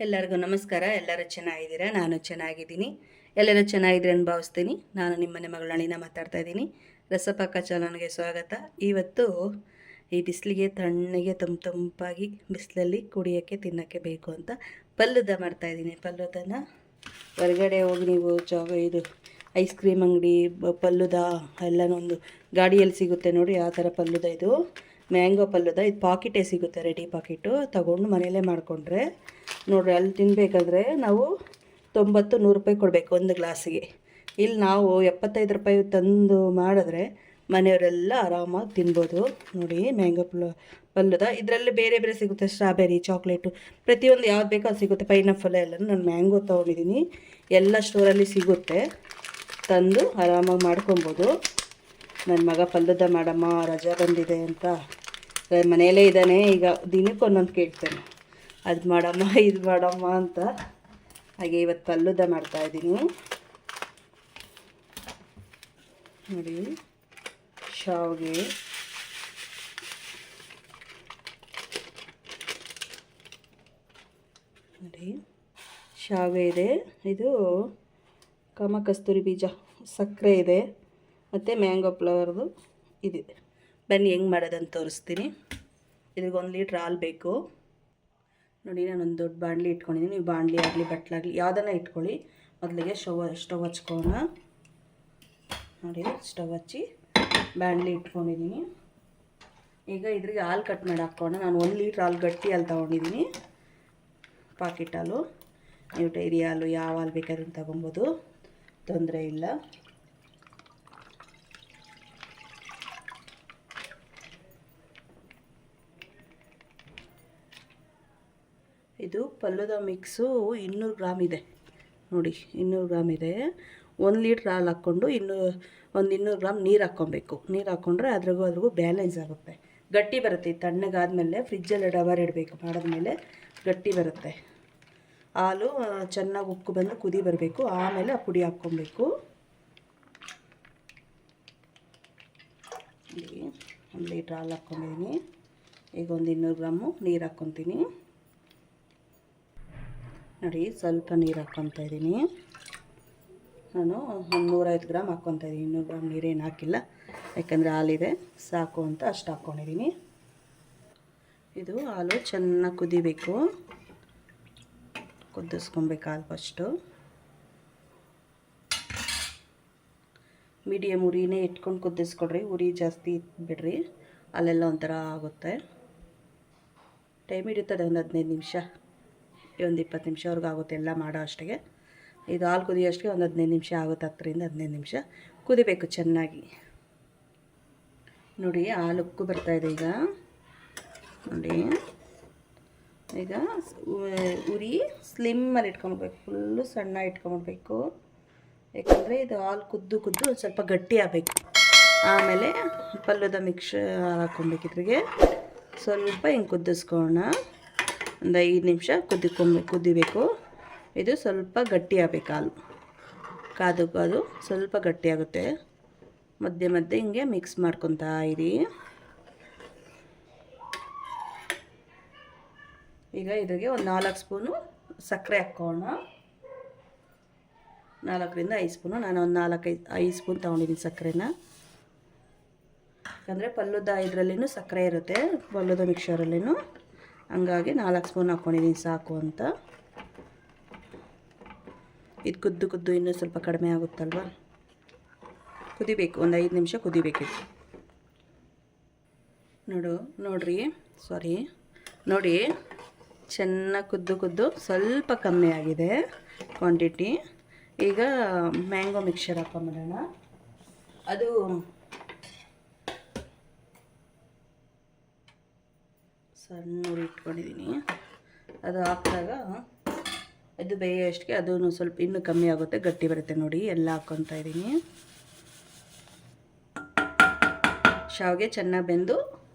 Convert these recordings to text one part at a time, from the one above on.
ಎಲ್ಲರಿಗೂ ನಮಸ್ಕಾರ. ಎಲ್ಲರೂ ಚೆನ್ನಾಗಿದ್ದೀರಾ? ನಾನು ಚೆನ್ನಾಗಿದ್ದೀನಿ. ಎಲ್ಲರೂ ಚೆನ್ನಾಗಿದ್ದೀರಿ ಅಂತ ಭಾವಿಸ್ತೀನಿ. ನಾನು ನಿಮ್ಮನೆ ಮಗಳಣಿನ ಮಾತಾಡ್ತಾ ಇದ್ದೀನಿ. ರಸಪಾಕ ಚಾನಲ್ಗೆ ಸ್ವಾಗತ. ಇವತ್ತು ಈ ಬಿಸಿಲಿಗೆ ತಣ್ಣಗೆ ತಂಪಾಗಿ ಬಿಸಿಲಲ್ಲಿ ಕುಡಿಯೋಕ್ಕೆ ತಿನ್ನೋಕ್ಕೆ ಬೇಕು ಅಂತ ಪಲ್ಲುದ ಮಾಡ್ತಾಯಿದ್ದೀನಿ. ಪಲ್ಲುದನ್ನು ಹೊರಗಡೆ ಹೋಗಿ ನೀವು ಇದು ಐಸ್ ಕ್ರೀಮ್ ಅಂಗಡಿ ಪಲ್ಲುದ ಎಲ್ಲನೊಂದು ಗಾಡಿಯಲ್ಲಿ ಸಿಗುತ್ತೆ ನೋಡಿ, ಆ ಥರ ಪಲ್ಲುದ. ಇದು ಮ್ಯಾಂಗೋ ಪಲ್ಲುದ. ಇದು ಪಾಕಿಟೇ ಸಿಗುತ್ತೆ, ರೆಡಿ ಪಾಕಿಟು ತೊಗೊಂಡು ಮನೆಯಲ್ಲೇ ಮಾಡಿಕೊಂಡ್ರೆ ನೋಡಿರಿ. ಅಲ್ಲಿ ತಿನ್ನಬೇಕಾದ್ರೆ ನಾವು 90-100 ರೂಪಾಯಿ ಕೊಡಬೇಕು ಒಂದು ಗ್ಲಾಸಿಗೆ. ಇಲ್ಲಿ ನಾವು 75 ರೂಪಾಯಿ ತಂದು ಮಾಡಿದ್ರೆ ಮನೆಯವರೆಲ್ಲ ಆರಾಮಾಗಿ ತಿನ್ಬೋದು. ನೋಡಿ ಮ್ಯಾಂಗೋ ಪಲ್ಲುದ. ಇದರಲ್ಲಿ ಬೇರೆ ಬೇರೆ ಸಿಗುತ್ತೆ, ಸ್ಟ್ರಾಬೆರಿ, ಚಾಕ್ಲೇಟು, ಪ್ರತಿಯೊಂದು ಯಾವ್ದು ಬೇಕೋ ಅದು ಸಿಗುತ್ತೆ. ಪೈನಾಪಲ್ ಎಲ್ಲ. ನಾನು ಮ್ಯಾಂಗೋ ತೊಗೊಂಡಿದ್ದೀನಿ, ಎಲ್ಲ ಸ್ಟೋರಲ್ಲಿ ಸಿಗುತ್ತೆ. ತಂದು ಆರಾಮಾಗಿ ಮಾಡ್ಕೊಬೋದು. ನನ್ನ ಮಗ ಪಲ್ಲುದ ಮಾಡಮ್ಮ, ರಜಾ ಬಂದಿದೆ ಅಂತ ಮನೆಯಲ್ಲೇ ಇದ್ದಾನೆ. ಈಗ ದಿನಕ್ಕೆ ಒಂದೊಂದು ಕೇಳ್ತಾನೆ, ಅದು ಮಾಡಮ್ಮ ಇದು ಮಾಡಮ್ಮ ಅಂತ. ಹಾಗೆ ಇವತ್ತು ಪಲ್ಲುದ ಮಾಡ್ತಾಯಿದ್ದೀನಿ ನೋಡಿ. ಶಾವಿಗೆ, ನೋಡಿ ಶಾವಿಗೆ ಇದೆ, ಇದು ಕಾಮಕಸ್ತೂರಿ ಬೀಜ, ಸಕ್ಕರೆ ಇದೆ, ಮತ್ತು ಮ್ಯಾಂಗೋ ಫ್ಲವರ್ದು ಇದೆ. ಬನ್ನಿ ಹೆಂಗೆ ಮಾಡೋದಂತ ತೋರಿಸ್ತೀನಿ. ಇದ್ರಿಗೆ 1 ಲೀಟ್ರ್ ಹಾಲು ಬೇಕು ನೋಡಿ. ನಾನೊಂದು ದೊಡ್ಡ ಬಾಣಲಿ ಇಟ್ಕೊಂಡಿದ್ದೀನಿ. ನೀವು ಬಾಣಲಿ ಆಗಲಿ ಬಟ್ಲಾಗಲಿ ಯಾವುದನ್ನು ಇಟ್ಕೊಳ್ಳಿ. ಮೊದಲಿಗೆ ಸ್ಟವ್ ಹಚ್ಕೋಣ ನೋಡಿ. ಸ್ಟವ್ ಹಚ್ಚಿ ಬಾಣಲಿ ಇಟ್ಕೊಂಡಿದ್ದೀನಿ. ಈಗ ಇದ್ರಿಗೆ ಹಾಲು ಕಟ್ ಮಾಡಿ ಹಾಕ್ಕೋಣ. ನಾನು 1 ಲೀಟ್ರ್ ಹಾಲು, ಗಟ್ಟಿ ಹಾಲು ತೊಗೊಂಡಿದ್ದೀನಿ, ಪಾಕೆಟ್ ಹಾಲು. ನೀವು ಡೈರಿ ಹಾಲು ಯಾವ ಹಾಲು ಬೇಕಾದ್ರೂ ತೊಗೊಬೋದು, ತೊಂದರೆ ಇಲ್ಲ. ಇದು ಪಲ್ಲುದ ಮಿಕ್ಸು 200 ಗ್ರಾಮ್ ಇದೆ ನೋಡಿ. 200 ಗ್ರಾಮ್ ಇದೆ. 1 ಲೀಟ್ರ್ ಹಾಲು ಹಾಕ್ಕೊಂಡು 200 ಗ್ರಾಮ್ ನೀರು ಹಾಕ್ಕೊಬೇಕು. ನೀರು ಹಾಕ್ಕೊಂಡ್ರೆ ಅದ್ರಿಗೂ ಬ್ಯಾಲೆನ್ಸ್ ಆಗುತ್ತೆ, ಗಟ್ಟಿ ಬರುತ್ತೆ. ತಣ್ಣಗಾದ್ಮೇಲೆ ಫ್ರಿಜ್ಜಲ್ಲಿ ಡಬರ್ ಇಡಬೇಕು, ಮಾಡಿದ್ಮೇಲೆ ಗಟ್ಟಿ ಬರುತ್ತೆ. ಹಾಲು ಚೆನ್ನಾಗಿ ಉಕ್ಕು ಬಂದು ಕುದಿ ಬರಬೇಕು, ಆಮೇಲೆ ಆ ಪುಡಿ ಹಾಕ್ಕೊಬೇಕು. 1 ಲೀಟ್ರ್ ಹಾಲು ಹಾಕ್ಕೊಂಡಿದ್ದೀನಿ. ಈಗ 200 ಗ್ರಾಮು ನೀರು ಹಾಕ್ಕೊತೀನಿ ನೋಡಿ. ಸ್ವಲ್ಪ ನೀರು ಹಾಕ್ಕೊತಾ ಇದ್ದೀನಿ ನಾನು. 150 ಗ್ರಾಮ್ ಹಾಕ್ಕೊತಾ ಇದ್ದೀನಿ. 200 ಗ್ರಾಮ್ ನೀರೇನು ಹಾಕಿಲ್ಲ, ಯಾಕಂದರೆ ಹಾಲಿದೆ ಸಾಕು ಅಂತ ಅಷ್ಟು ಹಾಕ್ಕೊಂಡಿದ್ದೀನಿ. ಇದು ಹಾಲು ಚೆನ್ನಾಗಿ ಕುದಿಬೇಕು, ಕುದಿಸ್ಕೊಬೇಕು ಹಾಲು ಫಸ್ಟು. ಮೀಡಿಯಮ್ ಉರಿನೇ ಇಟ್ಕೊಂಡು ಕುದಿಸ್ಕೊಡ್ರಿ, ಉರಿ ಜಾಸ್ತಿ ಬಿಡ್ರಿ, ಅಲ್ಲೆಲ್ಲ ಒಂಥರ ಆಗುತ್ತೆ. ಟೈಮ್ ಹಿಡಿತದೆ, ಒಂದು 15 ನಿಮಿಷ, ಒಂದು 20 ನಿಮಿಷವರೆಗೂ ಆಗುತ್ತೆ ಎಲ್ಲ ಮಾಡೋ ಅಷ್ಟಿಗೆ. ಇದು ಹಾಲು ಕುದಿಯೋಷ್ಟಿಗೆ ಒಂದು 15 ನಿಮಿಷ ಆಗುತ್ತೆ. 10-15 ನಿಮಿಷ ಕುದಿಬೇಕು ಚೆನ್ನಾಗಿ ನೋಡಿ. ಹಾಲು ಉಕ್ಕು ಬರ್ತಾಯಿದೆ ಈಗ ನೋಡಿ. ಈಗ ಉರಿ ಸ್ಲಿಮ್ಮಲ್ಲಿ ಇಟ್ಕೊಳ್ಬೇಕು, ಫುಲ್ಲು ಸಣ್ಣ ಇಟ್ಕೊಳ್ಬೇಕು. ಯಾಕಂದರೆ ಇದು ಹಾಲು ಕುದ್ದು ಒಂದು ಸ್ವಲ್ಪ ಗಟ್ಟಿ ಆಗಬೇಕು. ಆಮೇಲೆ ಪಲ್ಲುದ ಮಿಕ್ಸ್ ಹಾಕ್ಕೊಬೇಕು. ಇದ್ರಿಗೆ ಸ್ವಲ್ಪ ಹಿಂಗೆ ಕುದಿಸ್ಕೋಣ. ಒಂದು 5 ನಿಮಿಷ ಕುದಿಬೇಕು. ಇದು ಸ್ವಲ್ಪ ಗಟ್ಟಿ ಆಗಬೇಕು ಹಾಲು, ಕಾದು ಸ್ವಲ್ಪ ಗಟ್ಟಿ ಆಗುತ್ತೆ. ಮಧ್ಯೆ ಹಿಂಗೆ ಮಿಕ್ಸ್ ಮಾಡ್ಕೊತಾ ಇರಿ. ಈಗ ಇದ್ರಿಗೆ ಒಂದು 4 ಸ್ಪೂನು ಸಕ್ಕರೆ ಹಾಕ್ಕೋಣ. 4-5 ಸ್ಪೂನು. ನಾನು ಒಂದು 4-5 ಸ್ಪೂನ್ ತೊಗೊಂಡಿದ್ದೀನಿ ಸಕ್ಕರೆನ. ಯಾಕಂದರೆ ಪಲ್ಲುದ ಇದರಲ್ಲಿನೂ ಸಕ್ಕರೆ ಇರುತ್ತೆ, ಪಲ್ಲುದ ಮಿಕ್ಸರಲ್ಲಿನೂ, ಹಂಗಾಗಿ 4 ಸ್ಪೂನ್ ಹಾಕ್ಕೊಂಡಿದ್ದೀನಿ ಸಾಕು ಅಂತ. ಇದು ಕುದ್ದು ಇನ್ನೂ ಸ್ವಲ್ಪ ಕಡಿಮೆ ಆಗುತ್ತಲ್ವ, ಕುದಿಬೇಕು. ಒಂದು 5 ನಿಮಿಷ ಕುದಿಬೇಕಿತ್ತು ನೋಡಿ. ಚೆನ್ನಾಗಿ ಕುದ್ದು ಸ್ವಲ್ಪ ಕಮ್ಮಿ ಆಗಿದೆ ಕ್ವಾಂಟಿಟಿ. ಈಗ ಮ್ಯಾಂಗೋ ಮಿಕ್ಸರ್ ಹಾಕೊಂಬಿಡೋಣ. ಅದು ಸಣ್ಣ ಉರಿ ಇಟ್ಕೊಂಡಿದ್ದೀನಿ. ಅದು ಹಾಕಿದಾಗ ಅದು ಬೇಯೋಷ್ಟಿಗೆ ಅದೂ ಸ್ವಲ್ಪ ಇನ್ನೂ ಕಮ್ಮಿ ಆಗುತ್ತೆ, ಗಟ್ಟಿ ಬರುತ್ತೆ ನೋಡಿ. ಎಲ್ಲ ಹಾಕ್ಕೊತಾ ಇದ್ದೀನಿ. ಶಾವಿಗೆ ಚೆನ್ನಾಗಿ ಬೆಂದು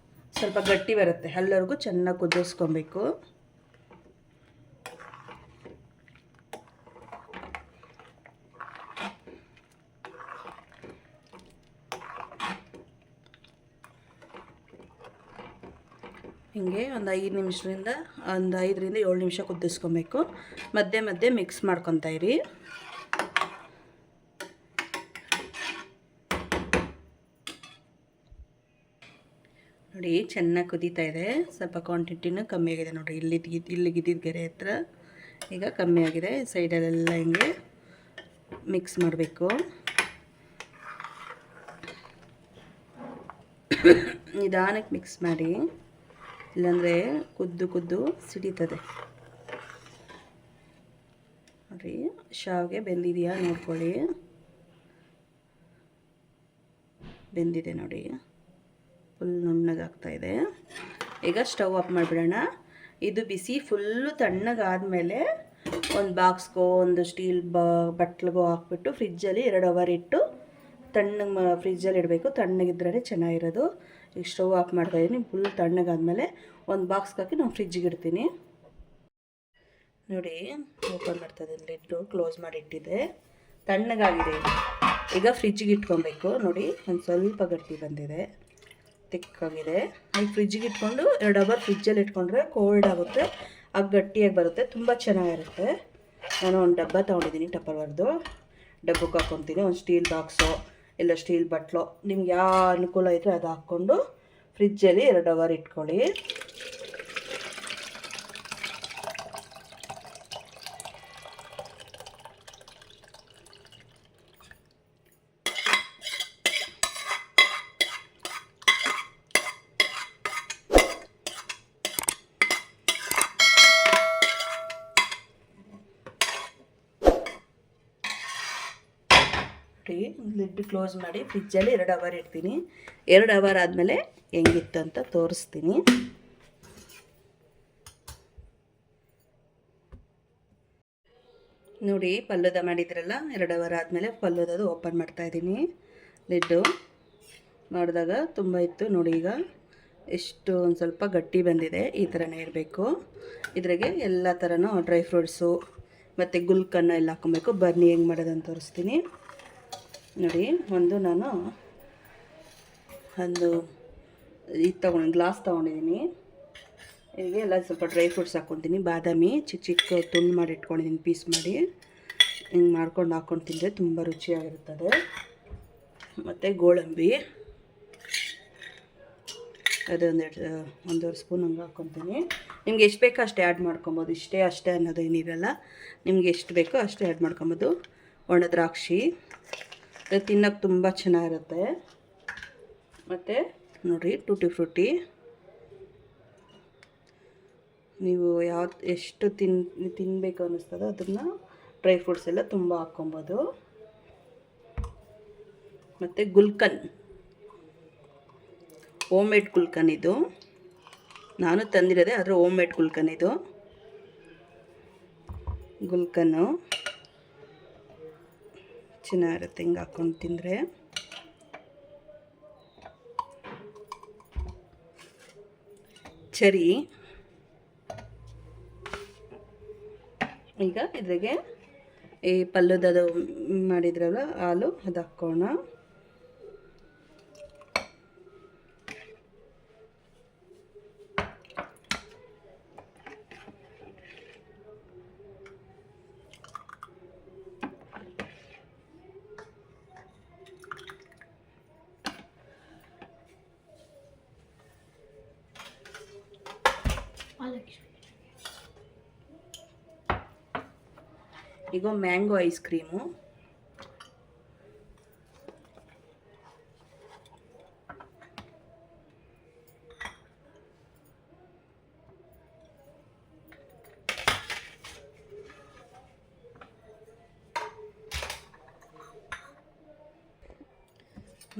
ಸ್ವಲ್ಪ ಗಟ್ಟಿ ಬರುತ್ತೆ, ಅಲ್ಲಿವರೆಗೂ ಚೆನ್ನಾಗಿ ಕುದಿಸ್ಕೊಬೇಕು. ಹಿಂಗೆ ಒಂದು 5 ನಿಮಿಷದಿಂದ ಒಂದು 5ರಿಂದ 7 ನಿಮಿಷ ಕುದಿಸ್ಕೊಬೇಕು. ಮಧ್ಯೆ ಮಧ್ಯೆ ಮಿಕ್ಸ್ ಮಾಡ್ಕೊತಾ ಇರಿ. ನೋಡಿ ಚೆನ್ನಾಗಿ ಕುದೀತಾ ಇದೆ. ಸ್ವಲ್ಪ ಕ್ವಾಂಟಿಟಿನೂ ಕಮ್ಮಿ ಆಗಿದೆ ನೋಡಿ. ಇಲ್ಲಿಗಿದ್ದಿದ್ದ ಗೆರೆ ಹತ್ರ ಈಗ ಕಮ್ಮಿ ಆಗಿದೆ. ಸೈಡಲ್ಲೆಲ್ಲ ಹಿಂಗೆ ಮಿಕ್ಸ್ ಮಾಡಬೇಕು. ನಿಧಾನಕ್ಕೆ ಮಿಕ್ಸ್ ಮಾಡಿ, ಇಲ್ಲಾಂದರೆ ಕುದ್ದು ಸಿಡಿತದೆ. ನೋಡಿ ಶಾವಿಗೆ ಬೆಂದಿದೆಯಾ ನೋಡ್ಕೊಳ್ಳಿ. ಬೆಂದಿದೆ ನೋಡಿ, ಫುಲ್ ನುಣ್ಣಗಾಗ್ತಾಯಿದೆ. ಈಗ ಸ್ಟವ್ ಆಫ್ ಮಾಡಿಬಿಡೋಣ. ಇದು ಬಿಸಿ ಫುಲ್ಲು ತಣ್ಣಗಾದಮೇಲೆ ಒಂದು ಬಾಕ್ಸ್ಗೋ ಒಂದು ಸ್ಟೀಲ್ ಬಟ್ಲಿಗೋ ಹಾಕ್ಬಿಟ್ಟು ಫ್ರಿಜ್ಜಲ್ಲಿ 2 ಅವರ್ ಇಟ್ಟು ತಣ್ಣಗೆ ಫ್ರಿಜ್ಜಲ್ಲಿ ಇಡಬೇಕು. ತಣ್ಣಗಿದ್ರೇ ಚೆನ್ನಾಗಿರೋದು. ಈಗ ಸ್ಟವ್ ಆಫ್ ಮಾಡ್ತಾಯಿದ್ದೀನಿ. ಫುಲ್ ತಣ್ಣಗಾದ್ಮೇಲೆ ಒಂದು ಬಾಕ್ಸ್ಗೆ ಹಾಕಿ ನಾನು ಫ್ರಿಜ್ಜಿಗೆ ಇಡ್ತೀನಿ. ನೋಡಿ ಓಪನ್ ಮಾಡ್ತದೆ, ಲಿಡ್ಡು ಕ್ಲೋಸ್ ಮಾಡಿ ಇಟ್ಟಿದ್ದೆ. ತಣ್ಣಗಾಗಿದೆ. ಈಗ ಫ್ರಿಜ್ಜಿಗೆ ಇಟ್ಕೊಬೇಕು. ನೋಡಿ ಒಂದು ಸ್ವಲ್ಪ ಗಟ್ಟಿ ಬಂದಿದೆ, ತಿಕ್ಕಾಗಿದೆ. ಈಗ ಫ್ರಿಜ್ಜಿಗೆ ಇಟ್ಕೊಂಡು 2 ಅವರ್ ಫ್ರಿಜ್ಜಲ್ಲಿ ಇಟ್ಕೊಂಡ್ರೆ ಕೋಲ್ಡ್ ಆಗುತ್ತೆ, ಆಗ ಗಟ್ಟಿಯಾಗಿ ಬರುತ್ತೆ, ತುಂಬ ಚೆನ್ನಾಗಿರುತ್ತೆ. ನಾನು ಒಂದು ಡಬ್ಬ ತೊಗೊಂಡಿದ್ದೀನಿ, ಟಪ್ಪರ್ವರ್ದು. ಡಬ್ಬಕ್ಕೆ ಹಾಕ್ಕೊತೀನಿ. ಒಂದು ಸ್ಟೀಲ್ ಬಾಕ್ಸು ಇಲ್ಲ ಸ್ಟೀಲ್ ಬಟ್ಲು, ನಿಮ್ಗೆ ಯಾವ ಅನುಕೂಲ ಇದ್ದರೆ ಅದು ಹಾಕ್ಕೊಂಡು ಫ್ರಿಜ್ಜಲ್ಲಿ 2 ಅವರ್ ಇಟ್ಕೊಳ್ಳಿ. ಲಿಡ್ ಕ್ಲೋಸ್ ಮಾಡಿ ಫ್ರಿಜ್ಜಲ್ಲಿ 2 ಅವರ್ ಇಡ್ತೀನಿ. 2 ಅವರ್ ಆದಮೇಲೆ ಹೆಂಗಿತ್ತು ಅಂತ ತೋರಿಸ್ತೀನಿ. ನೋಡಿ ಪಲ್ಲುದ ಮಾಡಿದ್ರಲ್ಲ, 2 ಅವರ್ ಆದಮೇಲೆ ಪಲ್ಲುದದು ಓಪನ್ ಮಾಡ್ತಾಯಿದ್ದೀನಿ. ಲಿಡ್ಡು ಮಾಡಿದಾಗ ತುಂಬ ಇತ್ತು ನೋಡಿ. ಈಗ ಎಷ್ಟು ಒಂದು ಸ್ವಲ್ಪ ಗಟ್ಟಿ ಬಂದಿದೆ. ಈ ಥರನೇ ಇರಬೇಕು. ಇದ್ರಾಗೆ ಎಲ್ಲ ಥರನೂ ಡ್ರೈ ಫ್ರೂಟ್ಸು ಮತ್ತು ಗುಲ್ಕನ್ನು ಎಲ್ಲ ಹಾಕ್ಕೊಬೇಕು. ಬರ್ನಿ ಹೆಂಗೆ ಮಾಡೋದಂತ ತೋರಿಸ್ತೀನಿ ನೋಡಿ. ನಾನು ಒಂದು ಗ್ಲಾಸ್ ತೊಗೊಂಡಿದ್ದೀನಿ. ಇಲ್ಲಿಗೆ ಎಲ್ಲ ಸ್ವಲ್ಪ ಡ್ರೈ ಫ್ರೂಟ್ಸ್ ಹಾಕ್ಕೊತೀನಿ. ಬಾದಾಮಿ ಚಿಕ್ಕ ತುಂಡು ಮಾಡಿ ಇಟ್ಕೊಂಡಿದ್ದೀನಿ, ಪೀಸ್ ಮಾಡಿ. ಹಿಂಗೆ ಮಾಡ್ಕೊಂಡು ಹಾಕ್ಕೊಂಡು ತಿಂದರೆ ತುಂಬ ರುಚಿಯಾಗಿರುತ್ತದೆ. ಮತ್ತು ಗೋಡಂಬಿ ಒಂದೂವರೆ ಸ್ಪೂನ್ ಹಂಗೆ ಹಾಕ್ಕೊತೀನಿ. ನಿಮ್ಗೆ ಎಷ್ಟು ಬೇಕೋ ಅಷ್ಟೇ ಆ್ಯಡ್ ಮಾಡ್ಕೊಬೋದು. ಅಷ್ಟೇ ಅನ್ನೋದು ಏನಿರಲ್ಲ. ನಿಮ್ಗೆ ಎಷ್ಟು ಬೇಕೋ ಅಷ್ಟೇ ಆ್ಯಡ್ ಮಾಡ್ಕೊಬೋದು. ಒಣ ದ್ರಾಕ್ಷಿ ತಿನ್ನೋಕ್ಕೆ ತುಂಬ ಚೆನ್ನಾಗಿರುತ್ತೆ. ಮತ್ತು ನೋಡಿರಿ ಟೂಟಿ ಫ್ರೂಟಿ. ನೀವು ಎಷ್ಟು ತಿನ್ನಬೇಕು ಅನ್ನಿಸ್ತದೋ ಅದನ್ನು ಡ್ರೈ ಫ್ರೂಟ್ಸ್ ಎಲ್ಲ ತುಂಬ ಹಾಕ್ಕೊಬೋದು. ಮತ್ತು ಗುಲ್ಕನ್, ಹೋಮ್ ಮೇಡ್ ಗುಲ್ಕನ್ ಇದು. ನಾನು ತಂದಿರೋದೆ, ಆದರೆ ಹೋಮ್ ಮೇಡ್ ಗುಲ್ಕನ್ ಇದು. ಗುಲ್ಕನ್ನು ಚೆನ್ನಾಗಿರುತ್ತೆ ಹಿಂಗೆ ಹಾಕ್ಕೊಂಡು ತಿಂದರೆ. ಚರಿ. ಈಗ ಇದ್ರಾಗೆ ಈ ಪಲ್ಲುದದು ಮಾಡಿದ್ರಲ್ಲ ಹಾಲು, ಅದು ಹಾಕ್ಕೋಣ. ಈಗ ಮ್ಯಾಂಗೋ ಐಸ್ ಕ್ರೀಮು.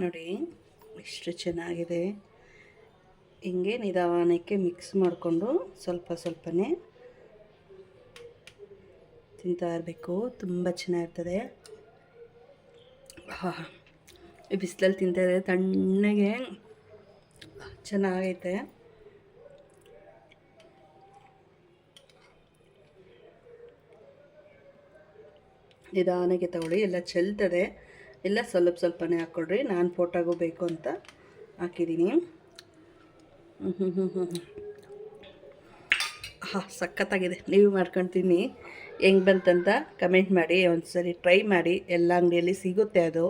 ನೋಡಿ ಎಷ್ಟು ಚೆನ್ನಾಗಿದೆ. ಹಿಂಗೆ ನಿಧಾನಕ್ಕೆ ಮಿಕ್ಸ್ ಮಾಡಿಕೊಂಡು ಸ್ವಲ್ಪನೇ ತಿಂತಾ ಇರಬೇಕು. ತುಂಬ ಚೆನ್ನಾಗಿರ್ತದೆ. ಈ ಬಿಸಿಲಲ್ಲಿ ತಿಂತಾಯಿದ್ರೆ ತಣ್ಣಗೆ ಚೆನ್ನಾಗೈತೆ. ನಿಧಾನಕ್ಕೆ ತಗೊಳ್ಳಿ, ಎಲ್ಲ ಚೆಲ್ತದೆ. ಎಲ್ಲ ಸ್ವಲ್ಪನೇ ಹಾಕ್ಕೊಡ್ರಿ. ನಾನು ಫೋಟೋಗೂ ಬೇಕು ಅಂತ ಹಾಕಿದ್ದೀನಿ. ಸಖತ್ತಾಗಿದೆ. ನೀವು ಮಾಡ್ಕೊಂಡು ತಿನ್ನಿ, ಹೆಂಗೆ ಬಂತಂತ ಕಮೆಂಟ್ ಮಾಡಿ. ಒಂದು ಸರಿ ಟ್ರೈ ಮಾಡಿ. ಎಲ್ಲ ಅಂಗಡಿಯಲ್ಲಿ ಸಿಗುತ್ತೆ, ಅದು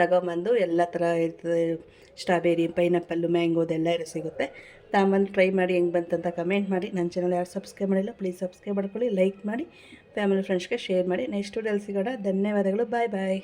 ತಗೊಂಬಂದು ಎಲ್ಲ ಥರ ಇರ್ತದೆ. ಸ್ಟ್ರಾಬೆರಿ, ಪೈನಾಪಲ್ಲು, ಮ್ಯಾಂಗೋದೆಲ್ಲ ಸಿಗುತ್ತೆ. ತಗೊಂಬಂದು ಟ್ರೈ ಮಾಡಿ, ಹೆಂಗೆ ಬಂತಂತ ಕಮೆಂಟ್ ಮಾಡಿ. ನನ್ನ ಚಾನಲ್ ಯಾರು ಸಬ್ಸ್ಕ್ರೈಬ್ ಮಾಡಿಲ್ಲ ಪ್ಲೀಸ್ ಸಬ್ಸ್ಕ್ರೈಬ್ ಮಾಡ್ಕೊಳ್ಳಿ, ಲೈಕ್ ಮಾಡಿ, ಫ್ಯಾಮಿಲಿ ಫ್ರೆಂಡ್ಸ್ಗೆ ಶೇರ್ ಮಾಡಿ. ನೆಕ್ಸ್ಟ್ ವಿಡಿಯೋಲಿ ಸಿಗೋಣ. ಧನ್ಯವಾದಗಳು. ಬಾಯ್ ಬಾಯ್.